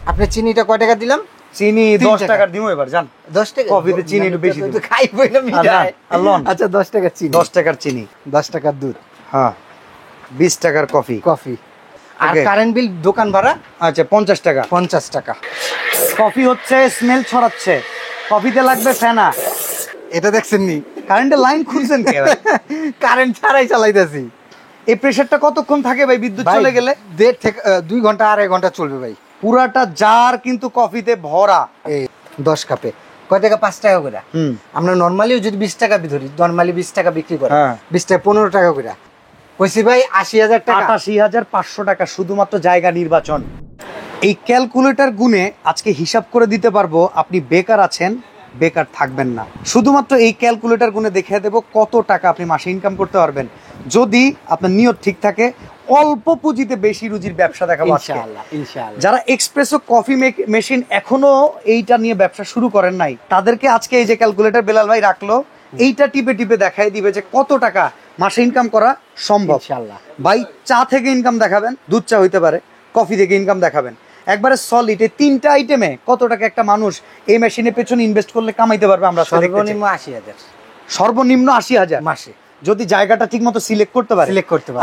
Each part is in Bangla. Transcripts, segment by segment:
আপনি চিনিটা কয় টাকা দিলাম? চিনি 10 টাকার দিমু এবার জান। 10 টাকা কফিতে চিনি একটু বেশি দিন। খাই বইলা মিঠাই। আচ্ছা 10 টাকা চিনি, 10 টাকার চিনি, 10 টাকার দুধ, হ্যাঁ 20 টাকার কফি। আর কারেন্ট বিল দোকান ভাড়া আচ্ছা 50 টাকা। 50 টাকা। কফি হচ্ছে স্মেল ছড়াচ্ছে, কফিতে লাগবে ফেনা। এটা দেখছেন নি? কারেন্টের লাইন খুলছেন কে ভাই? কারেন্ট ছাড়াই চালাইতেছি। এই প্রেসারটা কতক্ষণ থাকে ভাই বিদ্যুৎ চলে গেলে? 1.5 থেকে 2 ঘন্টা 2.5 ঘন্টা চলবে ভাই। পুরাটা জার কিন্তু কফিতে ভরা। এই 10 কাপে কয় টাকা? 5 টাকা করে। আমরা নরমালিও যদি 20 টাকা ধরি, নরমালি 20 টাকা বিক্রি করে, 20 টাকা 15 টাকা করে কইছি ভাই। 80,000 টাকা, 88,500 টাকা শুধুমাত্র জায়গা নির্বাচন। এই ক্যালকুলেটর গুনে আজকে হিসাব করে দিতে পারবো আপনি বেকার আছেন, বেকার থাকবেন না। শুধুমাত্র এই ক্যালকুলেটর গুনে দেখিয়ে দেবো কত টাকা আপনি মাসে ইনকাম করতে পারবেন যদি আপনার নিয়ত ঠিক থাকে। অল্প পুঁজিতে বেশি রুজির ব্যবসা দেখাবো ইনশাআল্লাহ ইনশাআল্লাহ। যারা এক্সপ্রেসো কফি মেশিন এখনো এইটা নিয়ে ব্যবসা শুরু করেন নাই, তাদেরকে আজকে এই যে ক্যালকুলেটর বেলাল ভাই রাখলো, এইটা টিপে টিপে দেখাই দিবে যে কত টাকা মাসে ইনকাম করা সম্ভব। ইনশাআল্লাহ ভাই চা থেকে ইনকাম দেখাবেন, দুধ চা হইতে পারে, কফি থেকে ইনকাম দেখাবেন, একবারে সলিড এই 3টা আইটেমে কত টাকা একটা মানুষ এই মেশিনের পেছনে ইনভেস্ট করলে কামাইতে পারবে আমরা সর্বনিম্ন 80,000। সর্বনিম্ন 80,000 মাসে, যদি জায়গাটা ঠিক মতো সিলেক্ট করতে পারে।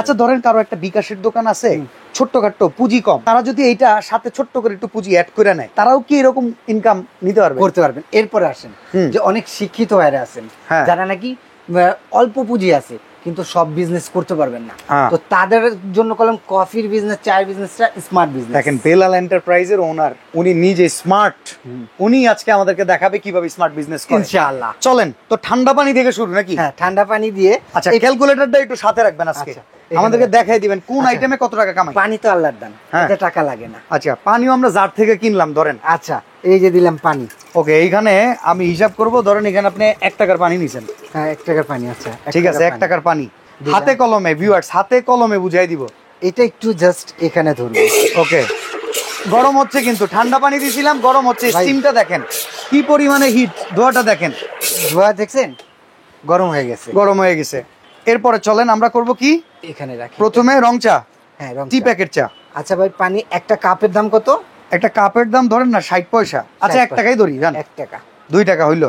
আচ্ছা ধরেন কারো একটা বিকাশের দোকান আছে, ছোট্টখাট্টো পুঁজি কম, তারা যদি এইটা সাথে ছোট্ট করে একটু পুঁজি অ্যাড করে নেয়, তারাও কি এরকম ইনকাম নিতে পারবে? করতে পারবেন। এরপরে আসেন যে অনেক শিক্ষিত ভাইরা আছেন যারা নাকি অল্প পুঁজি আছে কিন্তু সব বিজনেস করতে পারবেন না, তো তাদের জন্য কলম কফির বিজনেস, চায়ের বিজনেসটা স্মার্ট বিজনেস। দেখেন বেলাল এন্টারপ্রাইজের ওনার, উনি নিজে স্মার্ট, উনি আজকে আমাদেরকে দেখাবে কিভাবে স্মার্ট বিজনেস করে ইনশাআল্লাহ। চলেন তো ঠান্ডা পানি থেকে শুরু নাকি? হ্যাঁ ঠান্ডা পানি দিয়ে। আচ্ছা ক্যালকুলেটরটা একটু সাথে রাখবেন আজকে, আমাদেরকে দেখাই দিবেন কোন আইটেমে কত টাকা কামাই। পানি তো আল্লাহর দান, এতে টাকা লাগে না। আচ্ছা পানিও আমরা জার থেকে কিনলাম ধরেন। আচ্ছা এই যে দিলাম পানি। ওকে এইখানে আমি হিসাব করব, ধরেন এখানে আপনি 1 টাকার পানি নিছেন। হ্যাঁ 1 টাকার পানি। আচ্ছা ঠিক আছে 1 টাকার পানি হাতে কলমে ভিউয়ার্স হাতে কলমে বুঝাই দিব। এটা একটু জাস্ট এখানে ধরবো। ওকে গরম হচ্ছে কিন্তু, ঠান্ডা পানি দিছিলাম গরম হচ্ছে, স্টিমটা দেখেন কি পরিমাণে হিট, ধোঁয়াটা দেখেন, ধোঁয়া দেখছেন গরম হয়ে গেছে, গরম হয়ে গেছে। এরপরে চলেন আমরা করব কি, এখানে রাখি প্রথমে রং চা। হ্যাঁ রং টি প্যাকেট চা। আচ্ছা ভাই পানি একটা কাপের দাম কত? একটা কাপের দাম ধরেন না 60 পয়সা। আচ্ছা 1 টাকাই ধরি জান, 1 টাকা 2 টাকা হইলো।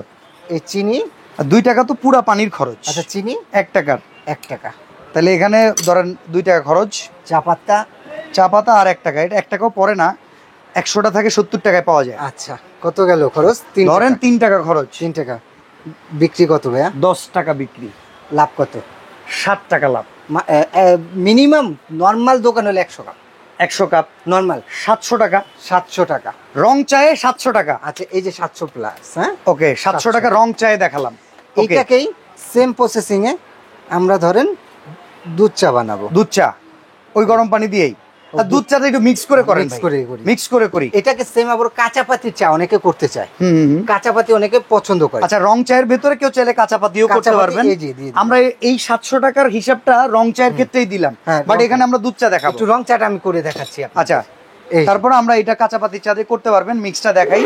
এই চিনি 2 টাকা তো পুরা পানির খরচ। আচ্ছা চিনি 1 টাকার, 1 টাকা, তাহলে এখানে ধরেন 2 টাকা খরচ। চা পাতা আর 1 টাকা, এটা 1 টাকাও পড়ে না, 100টা থেকে 70 টাকায় পাওয়া যায়। আচ্ছা কত গেল খরচ? ধরেন 3 টাকা খরচ। 3 টাকা। বিক্রি কত ভাইয়া? 10 টাকা বিক্রি। লাভ কত? 7 টাকা লাভ। মিনিমাম নরমাল দোকান হলে 100 কাপ, 100 কাপ নরমাল 700 টাকা। 700 টাকা রং চায়ে 700 টাকা। আচ্ছা এই যে 700 প্লাস, হ্যাঁ ওকে 700 টাকা রং চায়ে দেখালাম। এইটাকেই সেম প্রসেসিং এ আমরা ধরেন দুধ চা বানাবো। দুধ চা ওই গরম পানি দিয়েই, আর দুধ চাটা একটু মিক্স করে করেন, মিক্স করে করি। এটাকে সেম আবার কাঁচা পাতির চা অনেকে করতে চায়, কাঁচা পাতি অনেকে পছন্দ করে। আচ্ছা রং চায়ের ভেতরে কেউ চাইলে কাঁচা পাতিও করতে পারবেন। আমরা এই 700 টাকার হিসাবটা রং চায়ের ক্ষেত্রেই দিলাম, বাট এখানে আমরা দুধ চা দেখাবো। একটু রং চাটা আমি করে দেখাচ্ছি। আচ্ছা তারপর আমরা এটা কাঁচা পাতির চা দিয়ে করতে পারবেন। মিক্সটা দেখাই,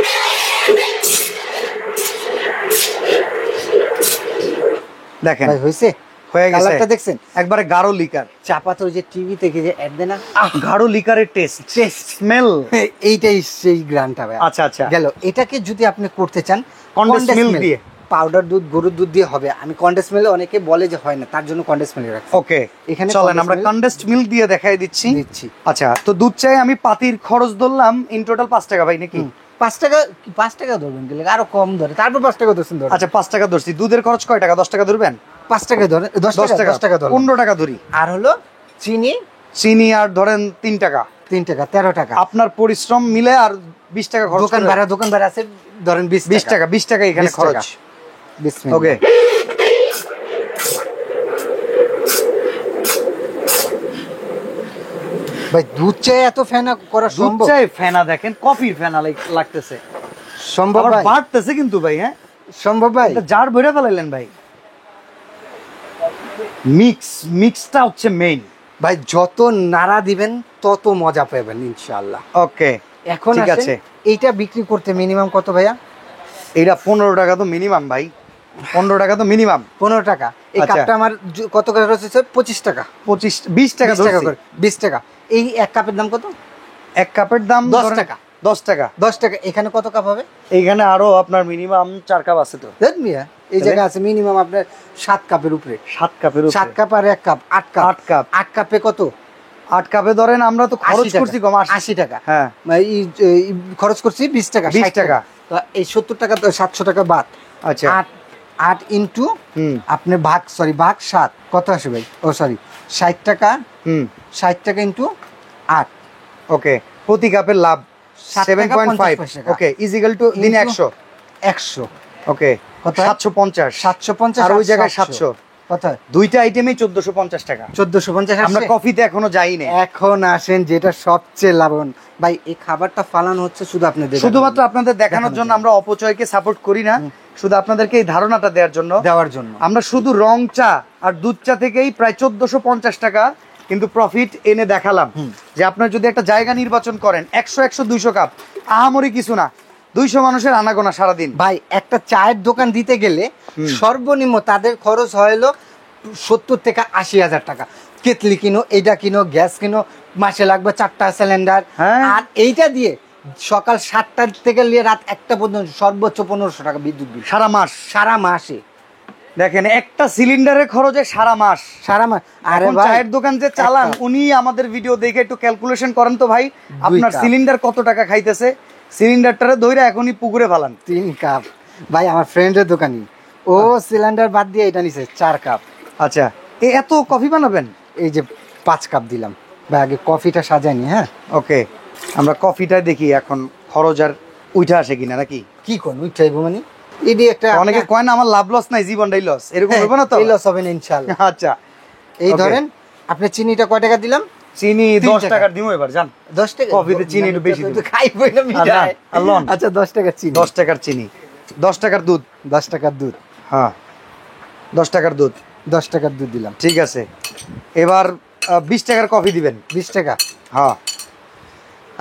দেখেন হয়েছে, হয়ে গেছে। কালারটা দেখছেন একবারে গাঢ় লিকার। চা পাতা ওই যে টিভি থেকে যে অ্যাড দেয় না, গাঢ় লিকারের টেস্ট স্মেল, এইটাই সেই গ্রানটা ভাই। আচ্ছা আচ্ছা গেল। এটাকে যদি আপনি করতে চান কনডেন্স মিল্ক দিয়ে, পাউডার দুধ গরুর দুধ দিয়ে হবে। আমি কনডেন্স মিল্ক অনেকে বলে যে হয় না, তার জন্য কনডেন্স মিল্ক রাখছি। ওকে এখানে চলেন আমরা কনডেন্সড মিল্ক দিয়ে দেখাই দিচ্ছি। আচ্ছা তো দুধ চাই আমি পাতির খরচ ধরলাম ইন টোটাল 5 টাকা ভাই নাকি? 5 টাকা, 5 টাকা ধরবেন গেলে আরো কম ধরে, তারপর 5 টাকা ধরছেন ধরে। আচ্ছা 5 টাকা ধরছি। দুধের খরচ কয় টাকা? 10 টাকা ধরবেন? 5 টাকা ধরেন, 10 টাকা ধরেন, 15 টাকা ধরি। আর হলো চিনি আর ধরেন 3 টাকা, 3 টাকা 13 টাকা। আপনার পরিশ্রম মিলে আর 20 টাকা খরচ। দোকান ভাড়া আছে ধরেন 20 টাকা, 20 টাকা এখানে খরচ। ওকে ভাই দুধ চায়ে এত ফেনা করা সম্ভব? দুধ চায়ে ফেনা দেখেন, কফির ফেনা লাগতেছে সম্ভব ভাই? বাড়তেছে কিন্তু ভাই। হ্যাঁ সম্ভব ভাই। এটা জার ভরে ফেলাইলেন ভাই। মিক্সটা হচ্ছে মেইন ভাই, যত নাড়া দিবেন তত মজা পাবেন ইনশাআল্লাহ। ওকে এখন ঠিক আছে। এইটা বিক্রি করতে মিনিমাম কত ভাইয়া? এইটা 15 টাকা তো মিনিমাম ভাই, 15 টাকা তো মিনিমাম। 15 টাকা। এই কাপটা আমার কত করে হচ্ছে? 25 টাকা। 20 টাকা করে, 20 টাকা। এই এক কাপের দাম কত? এক কাপের দাম 10 টাকা। 10 টাকা। 10 টাকা। এখানে কত কাপ হবে? এইখানে আরো আপনার মিনিমাম 4 কাপ আছে তো। দেখ মিয়া, এই জায়গা আছে মিনিমাম আপনার 7 কাপের উপরে। 7 কাপের উপরে। 7 কাপ আর 1 কাপ 8 কাপ। 8 কাপ। 8 কাপে কত? 8 কাপে ধরেন আমরা তো খরচ করছি কম 80 টাকা। হ্যাঁ, খরচ করছি 20 টাকা, 20 টাকা। তো এই 70 টাকা তো 700 টাকা বাদ। আচ্ছা, 8 ইনটু আপনি ভাগ 7 কত আসে ভাই? ও সরি 60 টাকা। 60 টাকা ইনটু 8। ওকে, প্রতি কাপের লাভ 7.5। ওকে, ইজিক্যাল টু দিনে 100। 100। ওকে, কত? 750। 750 আর ওই জায়গায় 700। কত? দুইটা আইটেমই 1450 টাকা। 1450। আমরা কফিতে এখনো যাইনি। এখন আসেন যেটা সবচেয়ে লাভবান ভাই, এই খাবারটা ফালানো হচ্ছে শুধু আপনাদের, শুধুমাত্র আপনাদের দেখানোর জন্য। আমরা অপচয়কে সাপোর্ট করি না, শুধু আপনাদেরকে এই ধারণাটা দেওয়ার জন্য। আমরা শুধু রং চা আর দুধ চা থেকেই প্রায় 1450 টাকা কিন্তু প্রফিট এনে দেখালাম। যে আপনার যদি একটা জায়গা নির্বাচন করেন 100 200 কাপ, আহামরি কিছু না, 200 মানুষের আনাগোনা সারাদিন। ভাই একটা চায়ের দোকান দিতে গেলে সর্বনিম্ন তাদের খরচ হলো 70 থেকে 80,000 টাকা। কেতলি কিনো, এটা কিনো, গ্যাস কিনো, মাসে লাগবে 4টা সিলিন্ডার। আর এইটা দিয়ে সকাল 7টা থেকে নিয়ে রাত 1টা পর্যন্ত সর্বোচ্চ 1500 টাকা বিদ্যুৎ বিল সারা মাসে। দেখেন একটা সিলিন্ডারের খরচে সারা মাস। আরে ভাই, চায়ের দোকান যে চালান উনি আমাদের ভিডিও দেখে একটু ক্যালকুলেশন করেন তো ভাই, আপনার সিলিন্ডার কত টাকা খাইতেছে। সিলিন্ডারটারে ধইরা এখনই পুকুরে ফেলান। 3 কাপ ভাই, আমার ফ্রেন্ডের দোকানি, ও সিলিন্ডার বাদ দিয়ে এটা নিছে 4 কাপ। আচ্ছা, এত কফি বানাবেন? এই যে 5 কাপ দিলাম ভাই, আগে কফিটা সাজাইনি। হ্যাঁ, ওকে, আমরা কফিটা দেখি এখন খরচ আর উঠা আসে কিনা, নাকি কি কোন উঠাইবো মানে? এডি একটা অনেকে কয় না আমার লাভ লস নাই, জীবনটাই লস, এরকম হবে না তো? এই লস হবে না ইনশাআল্লাহ। আচ্ছা, এই ধরেন আপনি চিনিটা কয় টাকা দিলাম? চিনি 10 টাকার দিমু এবার, জান 10 টাকা। কফিতে চিনি একটু বেশি দিন, খাইবই না মিঠাই। আচ্ছা 10 টাকা চিনি, 10 টাকার চিনি, 10 টাকার দুধ, 10 টাকার দুধ। হ্যাঁ, 10 টাকার দুধ, 10 টাকার দুধ দিলাম। ঠিক আছে, এবার 20 টাকার কফি দিবেন। 20 টাকা। হ্যাঁ,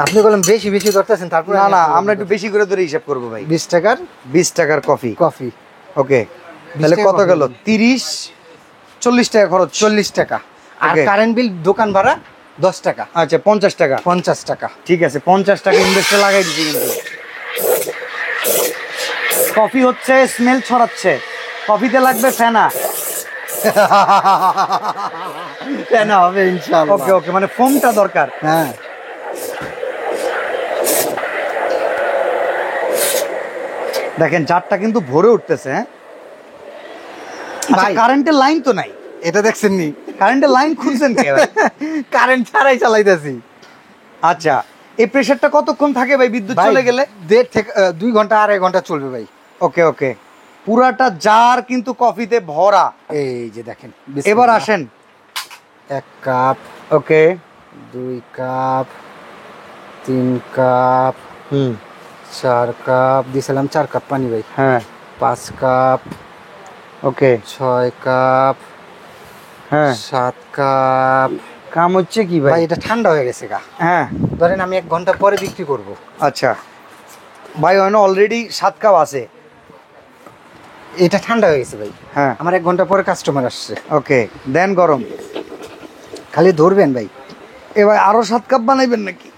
আপনি বলেন বেশি বেশি ধরতেছেন, তারপর না আমরা একটু বেশি করে ধরে হিসাব করব ভাই। 20 টাকার কফি। ওকে, তাহলে কত গেল? 30 40 টাকা খরচ। 40 টাকা। আর কারেন্ট বিল, দোকান ভাড়া 10 টাকা। আচ্ছা 50 টাকা। 50 টাকা, ঠিক আছে, 50 টাকা ইনভেস্টে লাগাই দিচ্ছি। কিন্তু কফি হচ্ছে স্মেল ছড়াচ্ছে, কফিতে লাগবে ফেনা। ফেনা হবে ইনশাআল্লাহ। ওকে ওকে, মানে ফোমটা দরকার। হ্যাঁ, দেখেন জারটা কিন্তু ভরে উঠতেছে। ভাই কারেন্টের লাইন তো নাই, এটা দেখছেন নি? কারেন্টের লাইন খুঁজছেন কে ভাই? কারেন্ট ছাড়াই চালাইতেছি। আচ্ছা, এই প্রেসারটা কতক্ষণ থাকে ভাই বিদ্যুৎ চলে গেলে? 1.5 থেকে 2 ঘন্টা 2.5 ঘন্টা চলবে ভাই। ওকে ওকে, পুরাটা জার কিন্তু কফিতে ভরা। এই যে দেখেন, এবার আসেন 1 কাপ, ওকে 2 কাপ, 3 কাপ, 4 কাপ দিছিলাম, 4 কাপ পানি ভাই। হ্যাঁ, 5 কাপ, ওকে 6 কাপ, হ্যাঁ 7 কাপ। কাম হচ্ছে কি ভাই? ভাই এটা ঠান্ডা হয়ে গেছে গা। হ্যাঁ, ধরেন আমি 1 ঘন্টা পরে বিক্রি করব। আচ্ছা ভাই, হয় না অলরেডি 7 কাপ আছে। এটা ঠান্ডা হয়ে গেছে ভাই। হ্যাঁ, আমার 1 ঘন্টা পরে কাস্টমার আসছে। ওকে, দেন গরম, খালি ধরবেন ভাই। এবার আরো 7 কাপ বানাইবেন নাকি?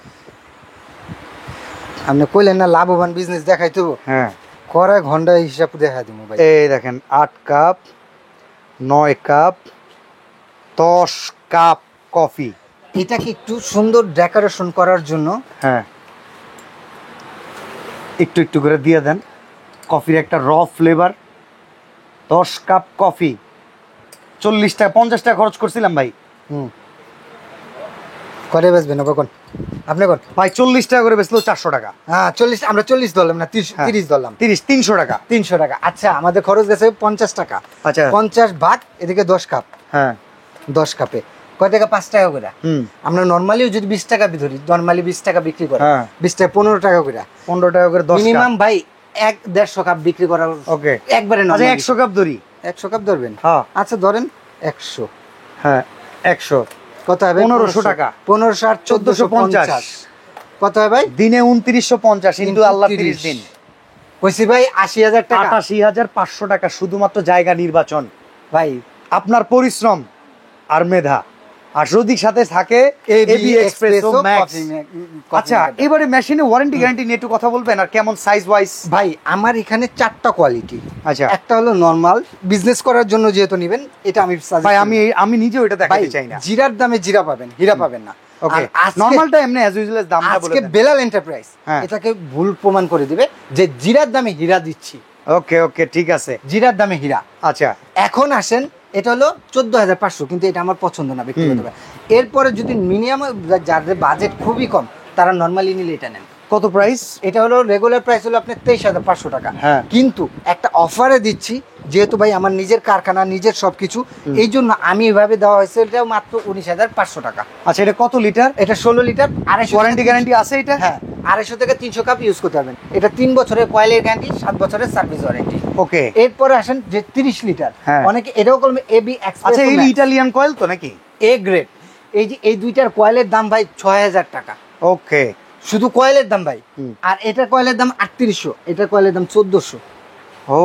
আপনি কইলেন না লাভবান বিজনেস দেখাইতো। হ্যাঁ, করে ঘন্টা হিসাব দেখা দিব ভাই। এই দেখেন 8 কাপ, 9 কাপ, 10 কাপ কফি। এটাকে একটু সুন্দর ডেকোরেশন করার জন্য হ্যাঁ, একটু একটু করে দিয়ে দেন, কফির একটা র ফ্লেভার। 10 কাপ কফি 40 টাকা 50 টাকা খরচ করছিলাম ভাই। করে বেচবেন কখন আপনি কোন ভাই? 40 টাকা করে বেচলো 400 টাকা। হ্যাঁ 40, আমরা 40 ধরলাম না, 30 ধরলাম। 300 টাকা। 300 টাকা। আচ্ছা আমাদের খরচ গেছে 50 টাকা। আচ্ছা 50 ভাগ এদিকে 10 কাপ। হ্যাঁ, 10 কাপে কয় টাকা? 5 টাকা করে। আমরা নরমালিও যদি 20 টাকা ধরি, নরমালি 20 টাকা বিক্রি করে, 20 টাকা 15 টাকা করে, 15 টাকা করে 10 কাপ মিনিমাম ভাই 1-150 কাপ বিক্রি করা। ওকে, একবারে না। আচ্ছা 100 কাপ ধরি। 100 কাপ ধরবেন? হ্যাঁ, আচ্ছা ধরেন 100। হ্যাঁ 100 কত হবে? 1500 টাকা। 1500 আর 1450 কত হয় ভাই? দিনে 2950 ইনটু আল্লাহ 30 দিন। কইছি ভাই 80,000 টাকা। 88,500 টাকা শুধুমাত্র জায়গা নির্বাচন। ভাই আপনার পরিশ্রম আর মেধা আর যদি সাথে থাকে এবি এক্সপ্রেসো ম্যাক্স। আচ্ছা, এবারে মেশিনে ওয়ারেন্টি গ্যারান্টি নিয়ে একটু কথা বলবেন, আর কেমন সাইজ ওয়াইজ? ভাই আমার এখানে 4টা কোয়ালিটি। আচ্ছা, একটা হলো নরমাল, বিজনেস করার জন্য যেহেতু নেবেন এটা আমি ভাই আমি নিজেও এটা দেখাতে চাই না। জিরার দামে জিরা পাবেন, হীরা পাবেন না। ওকে, নরমালটা এমনি অ্যাজ ইউজুয়াল দামটা বলে দেন। আজকে বেলাল এন্টারপ্রাইজ এটাকে ভুল প্রমাণ করে দিবে যে জিরার দামে হীরা দিচ্ছি। ওকে ওকে, ঠিক আছে, জিরার দামে হীরা। আচ্ছা, এখন আসেন, এটা হলো 14,500, কিন্তু এটা আমার পছন্দ না ব্যক্তিগতভাবে। এরপরে যদি মিনিমাম যাদের বাজেট খুবই কম তারা নরমালি নিলে এটা নেন। কত প্রাইস? এটা হলো রেগুলার প্রাইস হলো আপনার 23,500 টাকা। হ্যাঁ, কিন্তু একটা অফারে দিচ্ছি, যেহেতু ভাই আমার নিজের কারখানা, নিজের সবকিছু, এই জন্য আমি এভাবে দেওয়া হয়েছে এটা মাত্র 19,500 টাকা। আচ্ছা, এটা কত লিটার? এটা 16 লিটার। 250 ওয়ারেন্টি গ্যারান্টি আছে এটা? হ্যাঁ, 250 থেকে 300 কাপ ইউজ করতে পারবেন। এটা 3 বছরের কয়েলের গ্যারান্টি, 7 বছরের সার্ভিস ওয়ারেন্টি। ওকে, এরপরে আসেন যে 30 লিটার, অনেকে এটাও করবে এবি এক্সপ্রেস। আচ্ছা, এই ইটালিয়ান কয়েল তো নাকি? A grade. এই যে এই দুইটার কয়েলের দাম ভাই 6,000 টাকা। ওকে, শুধু কয়েলের দাম ভাই। আর এটার কয়েলের দাম 3800, এটার কয়েলের দাম 1400। ও,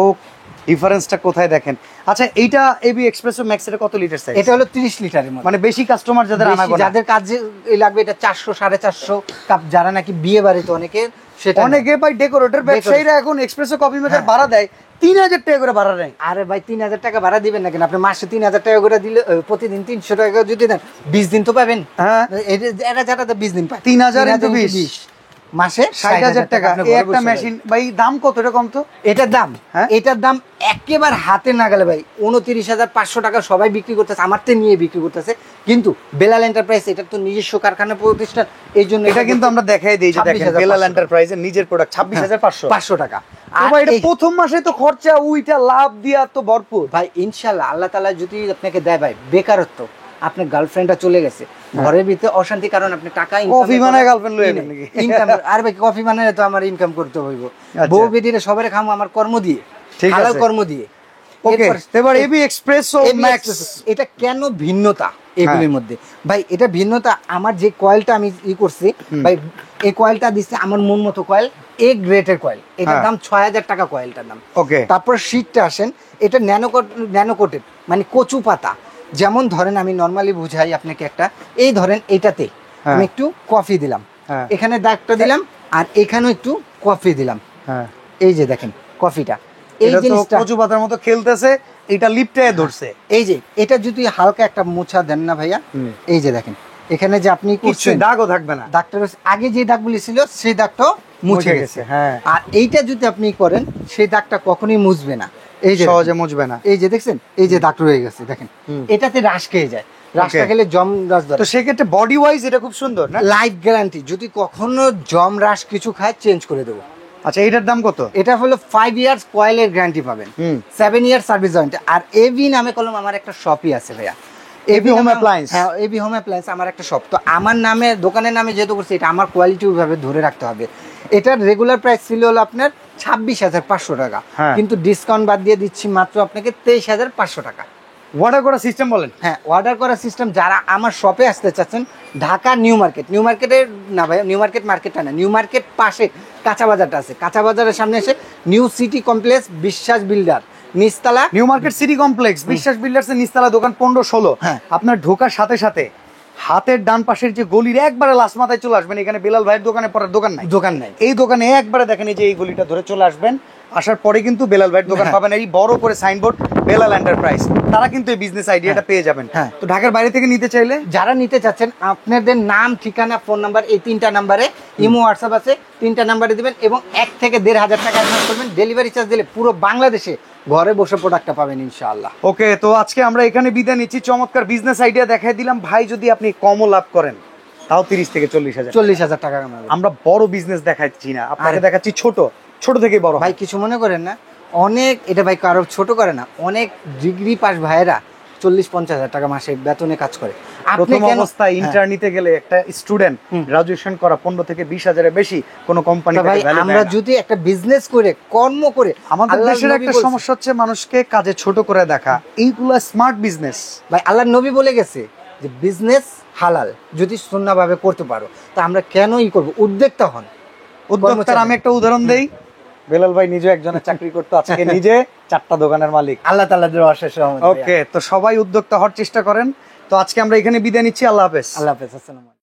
ডিফারেন্সটা কোথায় দেখেন। আচ্ছা, এইটা এবি এক্সপ্রেসো ম্যাক্স এর কত লিটার সাইজ? এটা হলো 30 লিটারের মধ্যে। মানে বেশি কাস্টমার যাদের আনাগোনা, যাদের কাজে লাগবে এটা 400 450 কাপ, যারা নাকি বিয়ে বাড়িতে অনেকে, সেটা অনেকে ভাই ডেকোরেটর ব্যবসায়ীরা এখন এক্সপ্রেসো কফি মেকার ভাড়া দেয় 3000 টাকা করে ভাড়া নেয়। আরে ভাই 3000 টাকা ভাড়া দিবেন না কেন? আপনি মাসে 3000 টাকা করে দিলে প্রতিদিন 300 টাকা যদি দেন 20 দিন তো পাবেন। হ্যাঁ, এটা যারা 20 দিন পায়, 3000 into 20 মাসে 60,000 টাকা। এই একটা মেশিন ভাই দাম কত এরকম? তো এটার দাম, এটার দাম একেবারে হাতে না গেলে ভাই 29,500 টাকা সবাই বিক্রি করতেছে, আমার তো নিয়ে বিক্রি করতেছে। কিন্তু বেলাল এন্টারপ্রাইজ এটা তো নিজস্ব কারখানা প্রতিষ্ঠান, এই জন্য এটা কিন্তু আমরা দেখাই দিই যে দেখেন বেলাল এন্টারপ্রাইজের নিজের প্রোডাক্ট 26,500 টাকা। আর ভাই এটা প্রথম মাসে তো খরচা ওইটা লাভ দিয়া তো ভরপুর ভাই। ইনশাআল্লাহ আল্লাহ তাআলা যদি আপনাকে দেয় ভাই, বেকারত্ব, আপনার গার্লফ্রেন্ডটা চলে গেছে, ঘরের ভিতরে অশান্তি, কারণ আপনি টাকা কফি বানায় গার্লফ্রেন্ড লয়ে নেন নাকি? ইনকাম। আর ভাই কফি বানায় তো আমার ইনকাম করতে হইব। বউ বেটিরে সবারে খামো আমার কর্ম দিয়ে, হালাল কর্ম দিয়ে। ওকে, এবার এবি এক্সপ্রেসো ম্যাক্স এটা কেন ভিন্নতা এগুলির মধ্যে? ভাই এটা ভিন্নতা, আমার যে কয়েলটা আমি করছি ভাই, এই কয়েলটা দিচ্ছে আমার মন মতো কয়েল, এ গ্রেটের কয়েল। এটার দাম 6,000 টাকা কয়েলটার দাম। ওকে, তারপর শীটটা আসেন, এটা ন্যানোকোটেড, মানে কচু পাতা। যেমন ধরেন আমি নরমালি বুঝাই আপনাকে, একটা এই ধরেন এইটাতে আমি একটু কফি দিলাম, এখানে দাগটা দিলাম, আর এখানেও একটু কফি দিলাম। এই যে দেখেন কফিটা, এই জিনিসটা কচু পাতার মতো খেলতেছে, এটা লিপটায় ধরছে। এই যে এটা যদি হালকা একটা মোছা দেন না ভাইয়া, এই যে দেখেন এখানে যে আপনি করছেন, দাগও থাকবে না। দাগটা আগে যে দাগগুলি ছিল সেই দাগটাও মুছে গেছে। হ্যাঁ, আর এইটা যদি আপনি করেন সেই দাগটা কখনোই মুছবে না, এই যে সহজে মুছবে না। এই যে দেখছেন এই যে দাগ রয়ে গেছে, দেখেন এটাতে রাশ খেয়ে যায়, রাশটা খেলে জম রাশ ধরে। তো সেক্ষেত্রে বডি ওয়াইজ এটা খুব সুন্দর না? লাইফ গ্যারান্টি, যদি কখনো জম রাশ কিছু খায় চেঞ্জ করে দেবো। আচ্ছা, এটার দাম কত? এটা হলো 5 ইয়ার্স কয়েলের গ্যারান্টি পাবেন, 7 ইয়ার সার্ভিস ওয়ারেন্টি। আর এবি নামে কলম আমার একটা শপই আছে ভাইয়া, এবি হোম অ্যাপ্লায়েন্স। হ্যাঁ, এবি হোম অ্যাপ্লায়েন্স আমার একটা শপ। তো আমার নামে, দোকানের নামে যেহেতু করছি, এটা আমার কোয়ালিটি ওইভাবে ধরে রাখতে হবে। এটার রেগুলার প্রাইস ছিল হলো আপনার 26,500 টাকা, কিন্তু ডিসকাউন্ট বাদ দিয়ে দিচ্ছি মাত্র আপনাকে 23,500 টাকা। অর্ডার করার সিস্টেম বলেন। হ্যাঁ, অর্ডার করার সিস্টেম, যারা আমার শপে আসতে চাচ্ছেন, ঢাকা নিউ মার্কেট, নিউ মার্কেটের না ভাই, নিউ মার্কেট মার্কেটটা না, নিউ মার্কেট পাশে কাঁচা বাজারটা আছে, কাঁচা বাজারের সামনে এসে new city complex Biswas builder নিচতলা, new market city complex Biswas builders এর নিচতলা, দোকান 15-16। হ্যাঁ, আপনার ঢোকার সাথে সাথে হাতের ডান পাশের যে গলির একবারে লাস্ট মাথায় চলে আসবেন, এখানে বেলাল ভাইয়ের দোকানে পড়ার দোকান নাই। এই দোকানে একবারে দেখেন, এই যে এই গলিটা ধরে চলে আসবেন, আসার পরে কিন্তু বেলাল ভাইয়ের দোকান পাবেন। এই বড় করে সাইনবোর্ড বেলাল এন্টারপ্রাইজ, তারা কিন্তু এই বিজনেস আইডিয়াটা পেয়ে যাবেন। তো ঢাকার বাইরে থেকে নিতে চাইলে, যারা নিতে চাচ্ছেন, আপনাদের নাম, ঠিকানা, ফোন নাম্বার, এই 3টা নাম্বারে, ইমো হোয়াটসঅ্যাপ আছে, 3টা নাম্বারে দিবেন এবং 1 থেকে 1,500 টাকা অ্যাডভান্স করবেন। ডেলিভারি চার্জ দিলে পুরো বাংলাদেশে ঘরে বসে প্রোডাক্টটা পাবেন ইনশাআল্লাহ। ওকে, তো আজকে আমরা এখানে বিদায় নিচ্ছি। চমৎকার বিজনেস আইডিয়া দেখাই দিলাম ভাই। যদি আপনি কমও লাভ করেন, তাও 30 থেকে 40,000 টাকা কামাবেন। আমরা বড় বিজনেস দেখাচ্ছি না, আপনাকে দেখাচ্ছি ছোট থেকে বড়। ভাই কিছু মনে করেন না, অনেক, এটা ভাই কারো ছোট করে না, অনেক ডিগ্রি পাস ভাইয়েরা 40-50,000 টাকা মাসে বেতনে কাজ করে। প্রথম অবস্থায় ইন্টার্ন নিতে গেলে একটা স্টুডেন্ট গ্রাজুয়েশন করা 15 থেকে 20,000-এর বেশি কোনো কোম্পানি। ভাই আমরা যদি একটা বিজনেস করে, কর্ম করে, আমাদের দেশের একটা সমস্যা হচ্ছে মানুষকে কাজে ছোট করে দেখা। এইগুলা স্মার্ট বিজনেস। ভাই আল্লাহর নবী বলে গেছে যে বিজনেস হালাল, যদি সুন্নাহভাবে করতে পারো। তা আমরা কেনই করব? উদ্যোক্তা হন। উদ্যোক্তার আমি একটা উদাহরণ দেই। বেলাল ভাই নিজে একজনের চাকরি করতো, আজকে নিজে 4টা দোকানের মালিক। আল্লাহ তাআলার অশেষ রহমত। ওকে, তো সবাই উদ্যোক্তা হওয়ার চেষ্টা করেন। তো আজকে আমরা এখানে বিদায় নিচ্ছি। আল্লাহ হাফেজ। আল্লাহ হাফেজ, আসসালামু আলাইকুম।